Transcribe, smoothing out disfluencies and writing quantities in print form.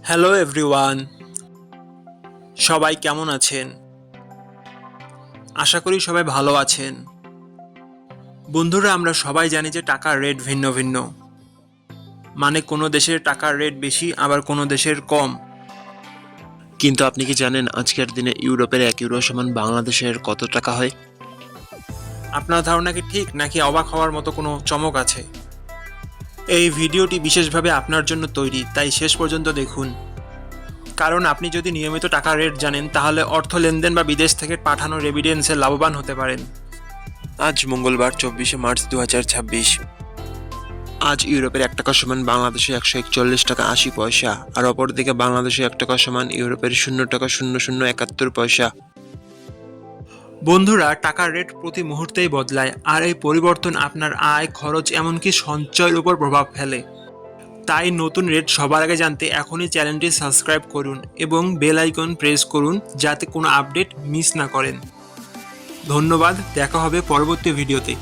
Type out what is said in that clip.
Hello everyone, সবাই কেমন আছেন? আশা করি সবাই ভালো আছেন। বন্ধুরা, আমরা সবাই জানি যে টাকার রেট ভিন্ন ভিন্ন। মানে কোনো দেশের টাকার রেট বেশি, আবার কোনো দেশের কম। কিন্তু আপনি কি জানেন আজকের দিনে ইউরোপের 1 ইউরো সমান বাংলাদেশের কত টাকা হয়? আপনার ধারণা কি ঠিক, নাকি অবাক হওয়ার মতো কোনো চমক আছে? এই ভিডিওটি বিশেষভাবে আপনার জন্য তৈরি, তাই শেষ পর্যন্ত দেখুন। কারণ আপনি যদি নিয়মিত টাকার রেট জানেন, তাহলে অর্থ লেনদেন বা বিদেশ থেকে পাঠানো রেমিটেন্সে লাভবান হতে পারেন। আজ মঙ্গলবার 24শে মার্চ 2026। আজ ইউরোপের 1 টাকা সমান বাংলাদেশে 141 টাকা 80 পয়সা, আর অপরদিকে বাংলাদেশে 1 টাকা সমান ইউরোপের 0 টাকা 0071 পয়সা। বন্ধুরা, টাকার রেট প্রতি মুহূর্তেই বদলায়, আর এই পরিবর্তন আপনার আয়, খরচ, এমনকি সঞ্চয়ের উপর প্রভাব ফেলে। তাই নতুন রেট সবার আগে জানতে এখনই চ্যানেলটি সাবস্ক্রাইব করুন এবং বেল আইকন প্রেস করুন, যাতে কোনো আপডেট মিস না করেন। ধন্যবাদ, দেখা হবে পরবর্তী ভিডিওতে।